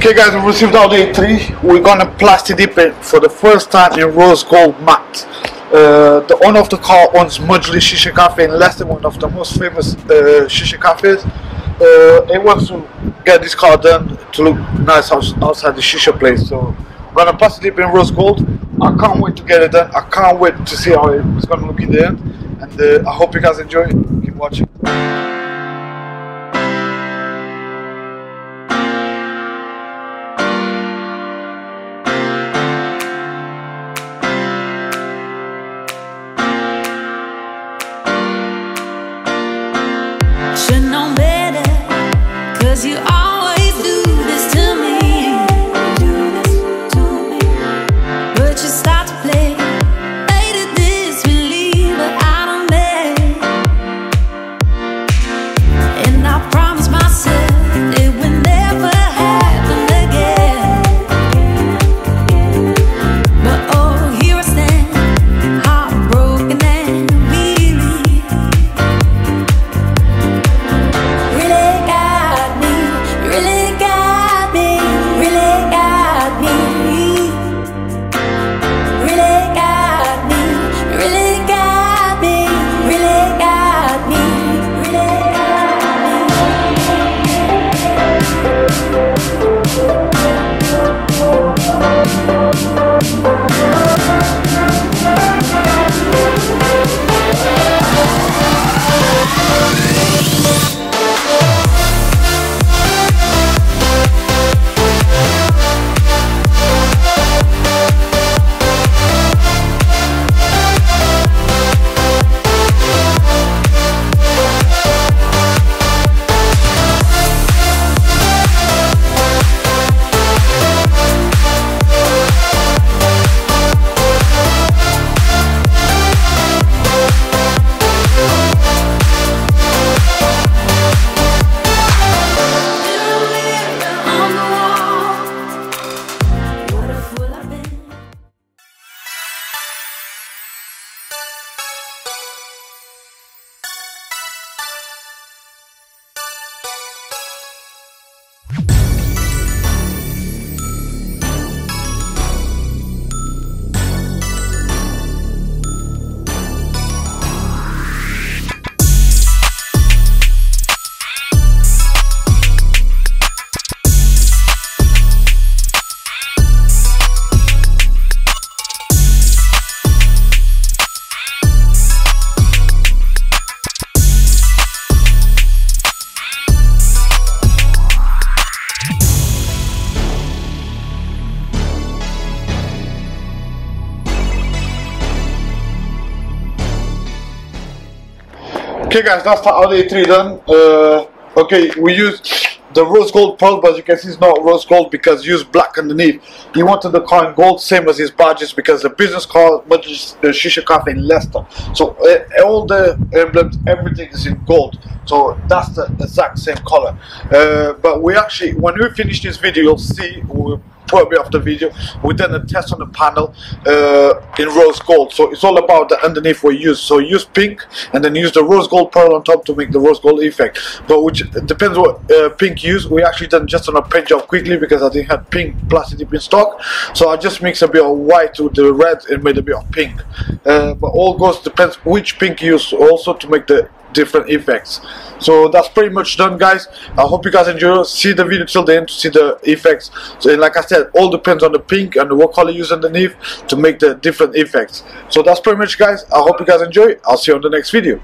Okay guys, we received Audi A3. We're gonna plasti dip it for the first time in rose gold matte. The owner of the car owns Majlis Shisha Cafe in Leicester, one of the most famous Shisha cafes. He wants to get this car done to look nice outside the Shisha place. So we're gonna plasti dip in rose gold. I can't wait to get it done. I can't wait to see how it's gonna look in the end. And I hope you guys enjoy it. Keep watching. Should know better, 'cause you always do this to me. But you start to play, made it disbelieve what I done made. And I promised myself it would never happen again. But oh, here I stand, heartbroken and weary. Okay guys, that's the Audi A3 done. Okay, we used the rose gold pearl, but as you can see it's not rose gold because you used black underneath. He wanted the car in gold, same as his badges, because the business car, Majlis Shisha Cafe in Leicester. So all the emblems, everything is in gold. So that's the exact same color. But we actually, when we finish this video, you'll see, we'll put a bit of the video, we done a test on the panel in rose gold. So it's all about the underneath we use. So use pink and then use the rose gold pearl on top to make the rose gold effect. But which depends what pink you use. We actually done just on a paint job quickly because I didn't have pink plasti dip in stock. So I just mixed a bit of white with the red and made a bit of pink. But all goes depends which pink you use also to make the different effects. So that's pretty much done guys. I hope you guys enjoy. See the video till the end to see the effects. So like I said, all depends on the pink and what color you use underneath to make the different effects. So that's pretty much guys. I hope you guys enjoy. I'll see you on the next video.